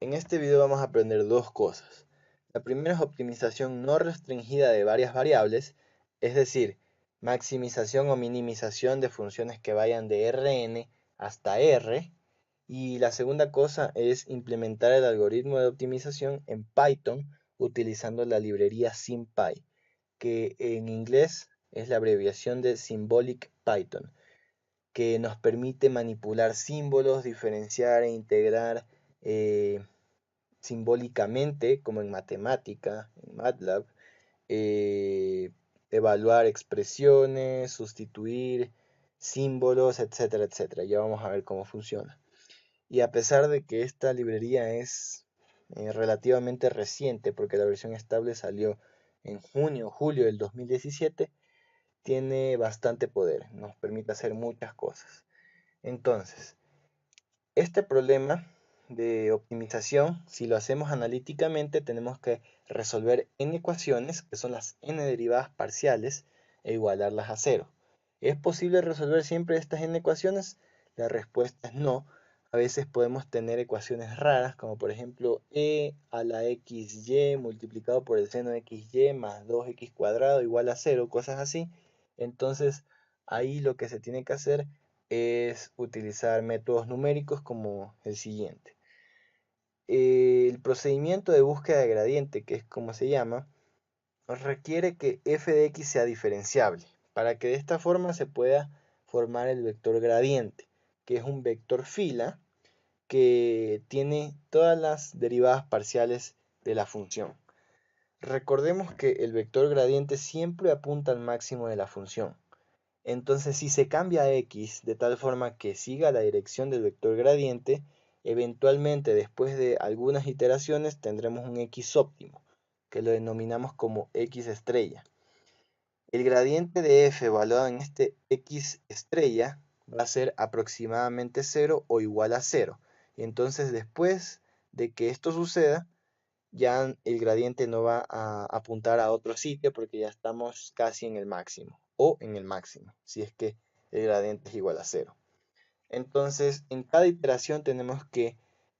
En este video vamos a aprender dos cosas. La primera es optimización no restringida de varias variables, es decir, maximización o minimización de funciones que vayan de Rn hasta R. Y la segunda cosa es implementar el algoritmo de optimización en Python utilizando la librería SymPy, que en inglés es la abreviación de Symbolic Python, que nos permite manipular símbolos, diferenciar e integrar simbólicamente, como en matemática, en MATLAB, eh, evaluar expresiones, sustituir símbolos, etcétera, etcétera. Ya vamos a ver cómo funciona. Y a pesar de que esta librería es relativamente reciente, porque la versión estable salió en junio, julio del 2017, tiene bastante poder, nos permite hacer muchas cosas. Entonces, este problema de optimización, si lo hacemos analíticamente, tenemos que resolver n ecuaciones, que son las n derivadas parciales, e igualarlas a cero. ¿Es posible resolver siempre estas n ecuaciones? La respuesta es no. A veces podemos tener ecuaciones raras, como por ejemplo e a la xy multiplicado por el seno de xy más 2x cuadrado igual a 0, cosas así. Entonces, ahí lo que se tiene que hacer es utilizar métodos numéricos como el siguiente. El procedimiento de búsqueda de gradiente, que es como se llama, requiere que f de x sea diferenciable, para que de esta forma se pueda formar el vector gradiente, que es un vector fila que tiene todas las derivadas parciales de la función. Recordemos que el vector gradiente siempre apunta al máximo de la función. Entonces, si se cambia a x de tal forma que siga la dirección del vector gradiente, eventualmente después de algunas iteraciones tendremos un x óptimo, que lo denominamos como x estrella. El gradiente de f evaluado en este x estrella va a ser aproximadamente 0 o igual a 0. Y entonces, después de que esto suceda, ya el gradiente no va a apuntar a otro sitio porque ya estamos casi en el máximo o en el máximo, si es que el gradiente es igual a 0. Entonces, en cada iteración tenemos que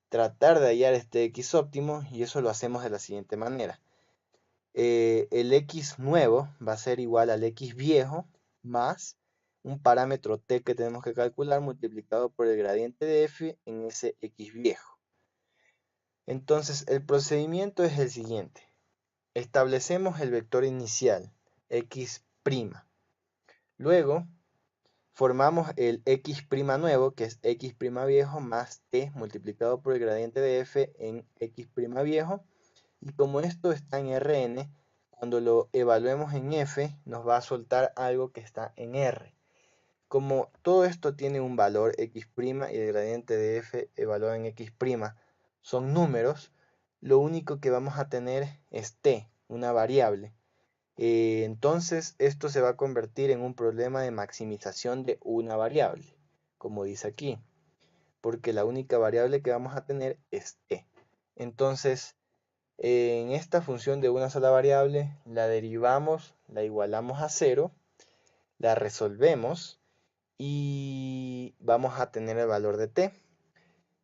tratar de hallar este x óptimo y eso lo hacemos de la siguiente manera. El x nuevo va a ser igual al x viejo más un parámetro t que tenemos que calcular multiplicado por el gradiente de f en ese x viejo. Entonces, el procedimiento es el siguiente. Establecemos el vector inicial, x'. Luego, formamos el x' nuevo, que es x' viejo, más t multiplicado por el gradiente de f en x' viejo. Y como esto está en Rn, cuando lo evaluemos en f, nos va a soltar algo que está en R. Como todo esto tiene un valor x' y el gradiente de f evaluado en x' son números, lo único que vamos a tener es t, una variable. Entonces esto se va a convertir en un problema de maximización de una variable, como dice aquí, porque la única variable que vamos a tener es t. Entonces, en esta función de una sola variable, la derivamos, la igualamos a 0, la resolvemos y vamos a tener el valor de t.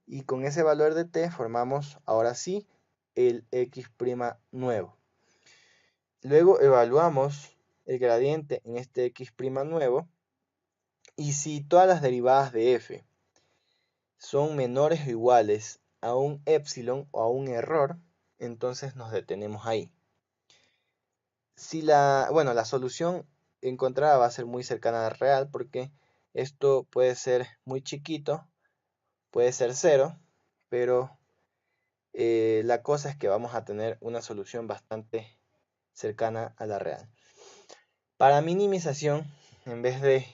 Y con ese valor de t formamos ahora sí el x' nuevo. Luego evaluamos el gradiente en este x' nuevo y si todas las derivadas de f son menores o iguales a un epsilon o a un error, entonces nos detenemos ahí. Si la solución encontrada va a ser muy cercana a la real porque esto puede ser muy chiquito, puede ser 0, pero la cosa es que vamos a tener una solución bastante cercana a la real. Para minimización, en vez de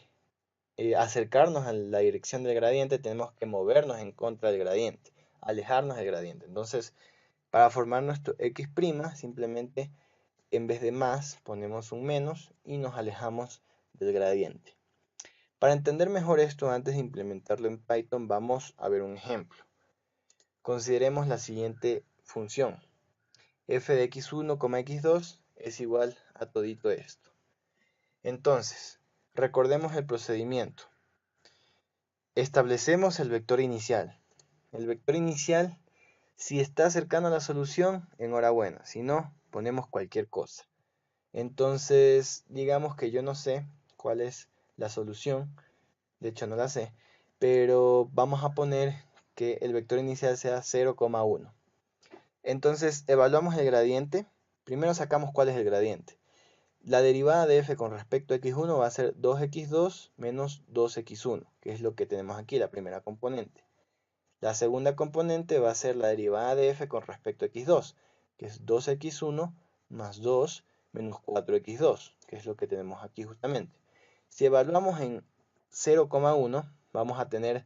acercarnos a la dirección del gradiente, tenemos que movernos en contra del gradiente, alejarnos del gradiente. Entonces, para formar nuestro x', simplemente en vez de más ponemos un menos y nos alejamos del gradiente. Para entender mejor esto, antes de implementarlo en Python, vamos a ver un ejemplo. Consideremos la siguiente función. F de x1, x2 es igual a todito esto. Entonces, recordemos el procedimiento. Establecemos el vector inicial. El vector inicial Si está cercano a la solución, enhorabuena. Si no, ponemos cualquier cosa. Entonces, digamos que yo no sé cuál es la solución. De hecho, no la sé. Pero vamos a poner que el vector inicial sea 0,1. Entonces, evaluamos el gradiente. Primero sacamos cuál es el gradiente. La derivada de f con respecto a x1 va a ser 2x2 menos 2x1, que es lo que tenemos aquí, la primera componente. La segunda componente va a ser la derivada de f con respecto a x2, que es 2x1 más 2 menos 4x2, que es lo que tenemos aquí justamente. Si evaluamos en 0,1, vamos a tener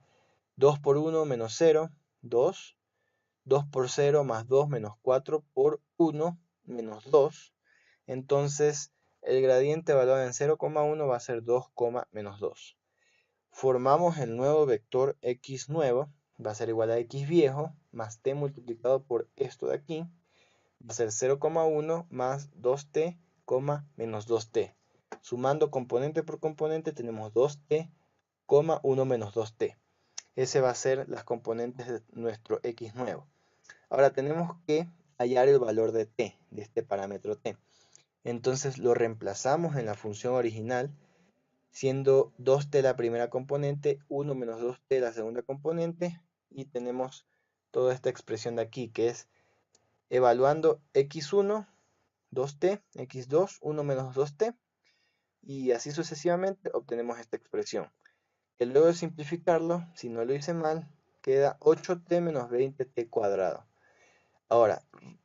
2 por 1 menos 0, 2. 2 por 0 más 2 menos 4 por 1 menos 2. Entonces, el gradiente evaluado en 0,1 va a ser 2, menos 2. Formamos el nuevo vector x nuevo, va a ser igual a x viejo, más t multiplicado por esto de aquí, va a ser 0,1 más 2t, menos 2t. Sumando componente por componente tenemos 2t, 1 menos 2t. Ese va a ser las componentes de nuestro x nuevo. Ahora tenemos que hallar el valor de t, de este parámetro t. Entonces lo reemplazamos en la función original, siendo 2t la primera componente, 1 menos 2t la segunda componente, y tenemos toda esta expresión de aquí, que es evaluando x1, 2t, x2, 1 menos 2t, y así sucesivamente obtenemos esta expresión. Que luego de simplificarlo, si no lo hice mal, queda 8t menos 20t cuadrado. Ahora,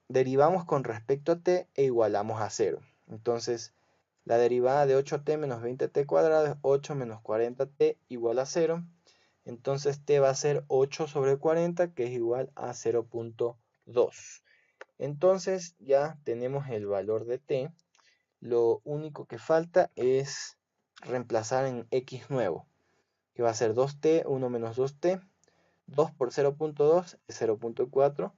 derivamos con respecto a t e igualamos a 0. Entonces, la derivada de 8t menos 20t cuadrado es 8 menos 40t igual a 0. Entonces, t va a ser 8 sobre 40, que es igual a 0.2. Entonces, ya tenemos el valor de t. Lo único que falta es reemplazar en x nuevo, que va a ser 2t, 1 menos 2t. 2 por 0.2 es 0.4.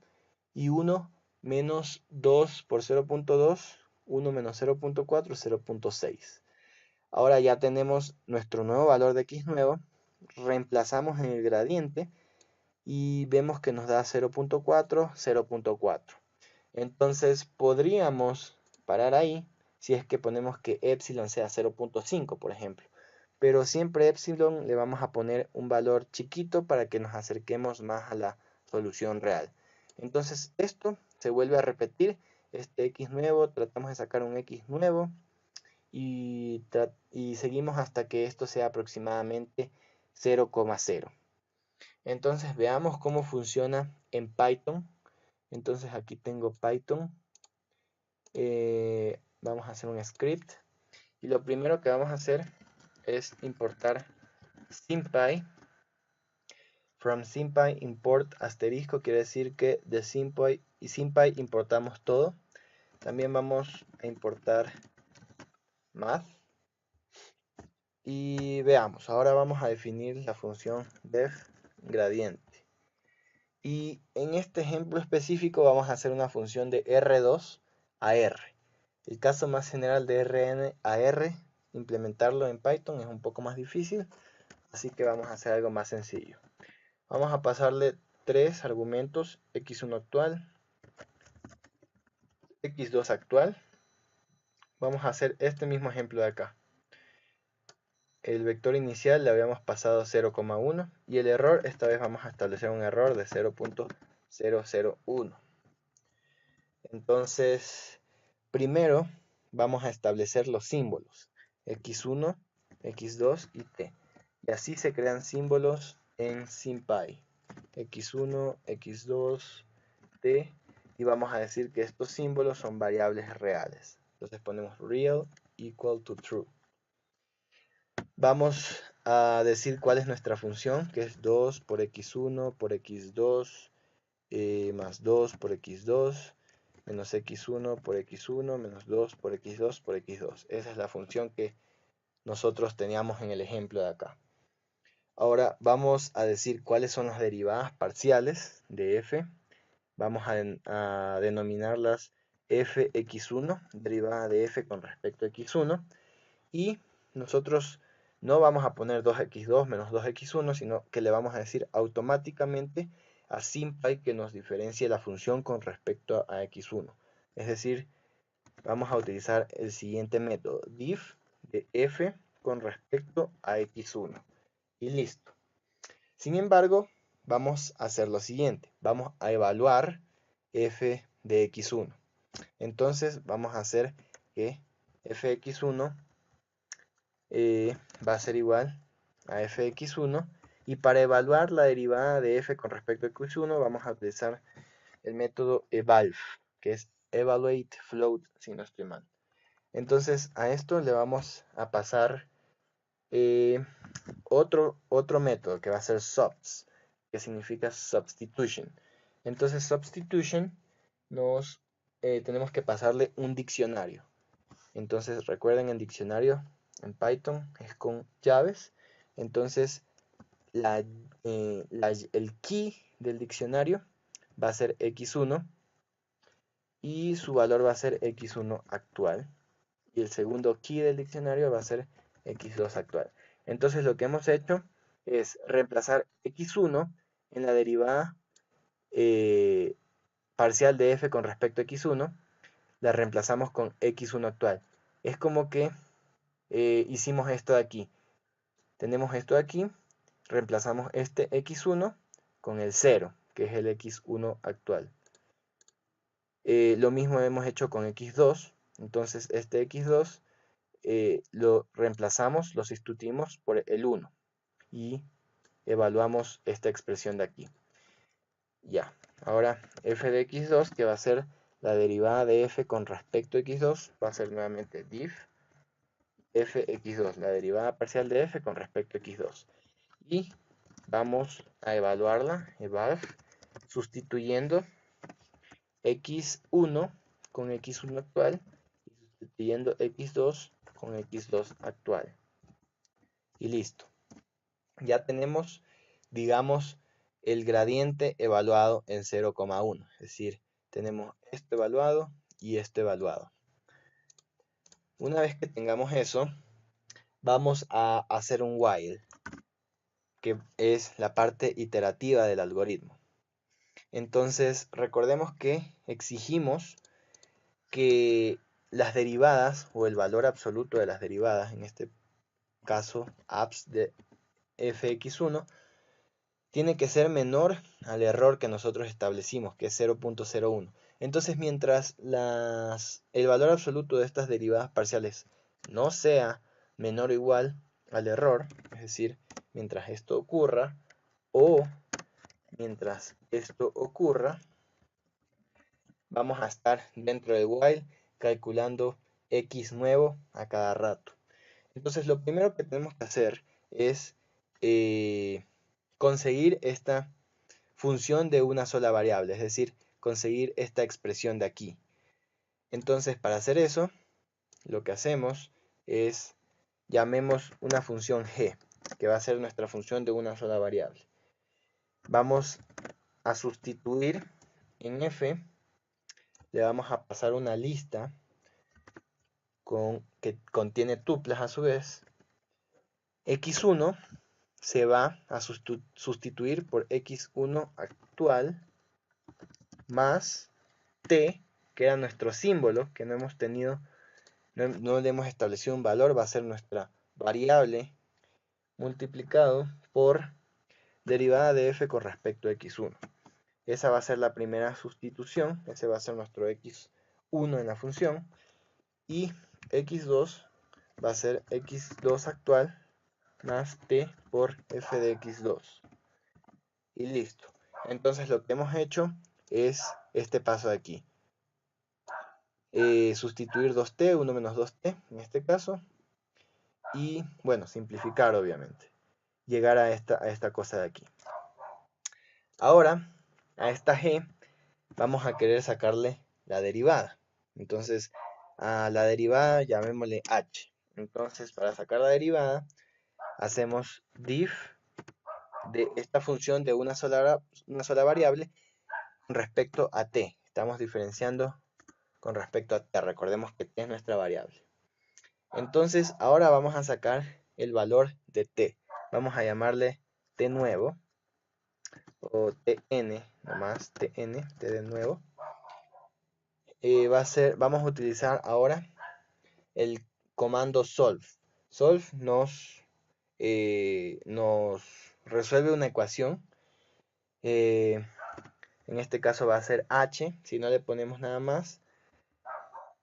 Y 1 menos 2 por 0.2, 1 menos 0.4, 0.6. Ahora ya tenemos nuestro nuevo valor de x nuevo, reemplazamos en el gradiente y vemos que nos da 0.4, 0.4. Entonces podríamos parar ahí si es que ponemos que epsilon sea 0.5, por ejemplo. Pero siempre epsilon le vamos a poner un valor chiquito para que nos acerquemos más a la solución real. Entonces esto se vuelve a repetir, este x nuevo, tratamos de sacar un x nuevo y seguimos hasta que esto sea aproximadamente 0,0. Entonces veamos cómo funciona en Python. Entonces aquí tengo Python. Vamos a hacer un script. Y lo primero que vamos a hacer es importar SymPy. From SymPy import asterisco quiere decir que de SymPy importamos todo. También vamos a importar math. Y veamos, ahora vamos a definir la función def gradiente. Y en este ejemplo específico vamos a hacer una función de R2 a R. El caso más general de Rn a R, implementarlo en Python es un poco más difícil, así que vamos a hacer algo más sencillo. Vamos a pasarle tres argumentos, x1 actual, x2 actual. Vamos a hacer este mismo ejemplo de acá. El vector inicial le habíamos pasado 0,1 y el error, esta vez vamos a establecer un error de 0.001. Entonces, primero vamos a establecer los símbolos x1, x2 y t. Y así se crean símbolos en SymPy. x1, x2, t. Y vamos a decir que estos símbolos son variables reales. Entonces ponemos real equal to true. Vamos a decir cuál es nuestra función, que es 2 por x1 por x2 más 2 por x2 menos x1 por x1 menos 2 por x2 por x2. Esa es la función que nosotros teníamos en el ejemplo de acá. Ahora vamos a decir cuáles son las derivadas parciales de f. Vamos a denominarlas fx1, derivada de f con respecto a x1. Y nosotros no vamos a poner 2x2 menos 2x1, sino que le vamos a decir automáticamente a SymPy que nos diferencie la función con respecto a x1. Es decir, vamos a utilizar el siguiente método, diff de f con respecto a x1. Y listo. Sin embargo, vamos a hacer lo siguiente. Vamos a evaluar f de x1. Entonces vamos a hacer que f de x1 va a ser igual a f de x1. Y para evaluar la derivada de f con respecto a x1 vamos a utilizar el método evalf, que es evaluate float, si no estoy mal. Entonces a esto le vamos a pasar otro método que va a ser subs, que significa substitution. Entonces substitution tenemos que pasarle un diccionario. Entonces recuerden, el diccionario en Python es con llaves. Entonces el key del diccionario va a ser x1 y su valor va a ser x1 actual. Y el segundo key del diccionario va a ser x2 actual. Entonces lo que hemos hecho es reemplazar x1 en la derivada parcial de f con respecto a x1, la reemplazamos con x1 actual. Es como que hicimos esto de aquí. Tenemos esto de aquí, reemplazamos este x1 con el 0, que es el x1 actual. Lo mismo hemos hecho con x2, entonces este x2 lo reemplazamos, lo sustituimos por el 1 y evaluamos esta expresión de aquí. Ya, ahora f de x2, que va a ser la derivada de f con respecto a x2, va a ser nuevamente diff fx2, la derivada parcial de f con respecto a x2. Y vamos a evaluarla, evalf, sustituyendo x1 con x1 actual y sustituyendo x2 con x2 actual. Y listo. Ya tenemos, digamos, el gradiente evaluado en 0,1. Es decir, tenemos esto evaluado y esto evaluado. Una vez que tengamos eso, vamos a hacer un while, que es la parte iterativa del algoritmo. Entonces, recordemos que exigimos que las derivadas, o el valor absoluto de las derivadas, en este caso abs de fx1, tiene que ser menor al error que nosotros establecimos, que es 0.01. Entonces, mientras el valor absoluto de estas derivadas parciales no sea menor o igual al error, es decir, mientras esto ocurra, o mientras esto ocurra, vamos a estar dentro del while calculando x nuevo a cada rato. Entonces, lo primero que tenemos que hacer es conseguir esta función de una sola variable, es decir, conseguir esta expresión de aquí. Entonces, para hacer eso, lo que hacemos es, llamemos una función g, que va a ser nuestra función de una sola variable. Vamos a sustituir en f, le vamos a pasar una lista que contiene tuplas a su vez. x1 se va a sustituir por x1 actual más t, que era nuestro símbolo, que no hemos tenido, no le hemos establecido un valor, va a ser nuestra variable multiplicado por derivada de f con respecto a x1. Esa va a ser la primera sustitución, ese va a ser nuestro x1 en la función, y x2 va a ser x2 actual más t por f de x2. Y listo. Entonces lo que hemos hecho es este paso de aquí. Sustituir 2t, 1 menos 2t en este caso. Y bueno, simplificar obviamente. Llegar a esta cosa de aquí. Ahora, a esta g vamos a querer sacarle la derivada. Entonces, a la derivada llamémosle h. Entonces, para sacar la derivada, hacemos diff de esta función de una sola variable con respecto a t. Estamos diferenciando con respecto a t. Recordemos que t es nuestra variable. Entonces, ahora vamos a sacar el valor de t. Vamos a llamarle t nuevo. o tn, nomás tn, t de nuevo, vamos a utilizar ahora el comando solve. Solve nos resuelve una ecuación. En este caso va a ser h, si no le ponemos nada más.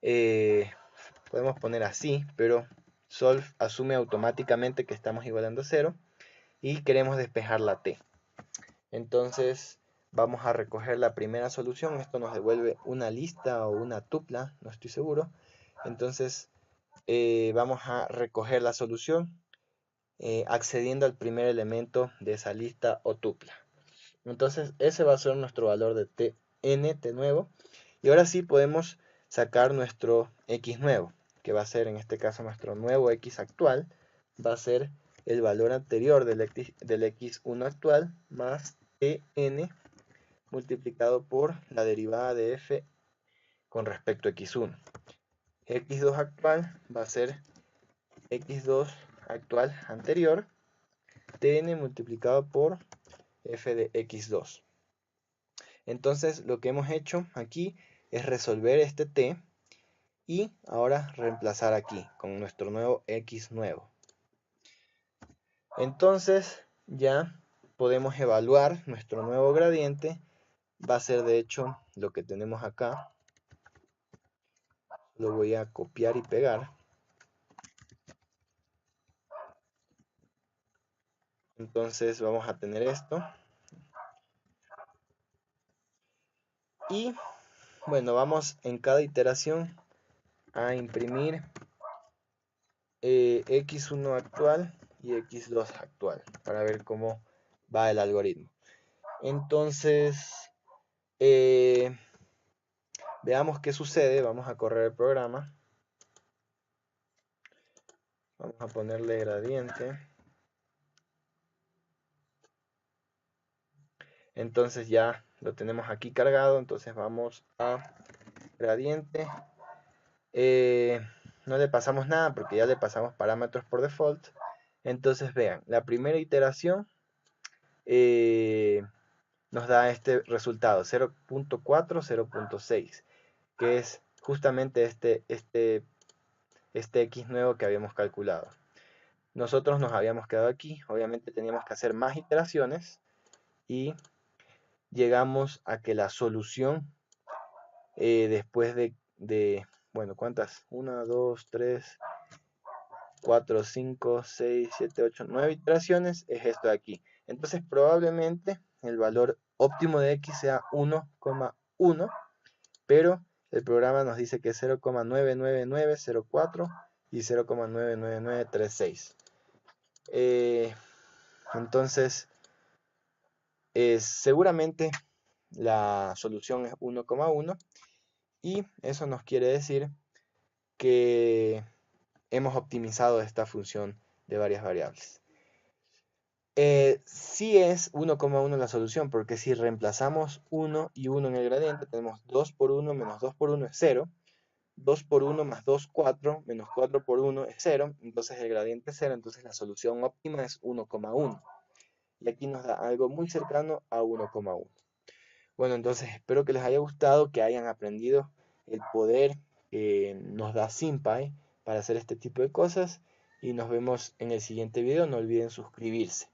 Podemos poner así, pero solve asume automáticamente que estamos igualando a 0 y queremos despejar la t. Entonces vamos a recoger la primera solución. Esto nos devuelve una lista o una tupla, no estoy seguro. Entonces vamos a recoger la solución accediendo al primer elemento de esa lista o tupla. Entonces ese va a ser nuestro valor de tn, t nuevo. Y ahora sí podemos sacar nuestro x nuevo, que va a ser en este caso nuestro nuevo x actual. Va a ser el valor anterior del x1 actual más tn multiplicado por la derivada de f con respecto a x1. x2 actual va a ser x2 actual anterior, tn multiplicado por f de x2. Entonces lo que hemos hecho aquí es resolver este t y ahora reemplazar aquí con nuestro nuevo x nuevo. Entonces ya podemos evaluar nuestro nuevo gradiente. Va a ser de hecho lo que tenemos acá. Lo voy a copiar y pegar. Entonces vamos a tener esto. Y bueno, vamos en cada iteración a imprimir x1 actual y x2 actual para ver cómo va el algoritmo. Entonces, veamos qué sucede. Vamos a correr el programa. Vamos a ponerle gradiente. Entonces ya lo tenemos aquí cargado. Entonces vamos a gradiente. No le pasamos nada porque ya le pasamos parámetros por default. Entonces vean, la primera iteración nos da este resultado, 0.4, 0.6, que es justamente este x nuevo que habíamos calculado. Nosotros nos habíamos quedado aquí, obviamente teníamos que hacer más iteraciones y llegamos a que la solución después bueno, ¿cuántas? 1, 2, 3, 4, 5, 6, 7, 8, 9 iteraciones es esto de aquí. Entonces probablemente el valor óptimo de x sea 1,1, pero el programa nos dice que es 0,99904 y 0,99936. Entonces, seguramente la solución es 1,1 y eso nos quiere decir que hemos optimizado esta función de varias variables. Sí es 1,1 la solución, porque si reemplazamos 1 y 1 en el gradiente, tenemos 2 por 1 menos 2 por 1 es 0. 2 por 1 más 2, 4, menos 4 por 1 es 0, entonces el gradiente es 0, entonces la solución óptima es 1,1. Y aquí nos da algo muy cercano a 1,1. Bueno, entonces espero que les haya gustado, que hayan aprendido el poder que nos da SymPy para hacer este tipo de cosas. Y nos vemos en el siguiente video. No olviden suscribirse.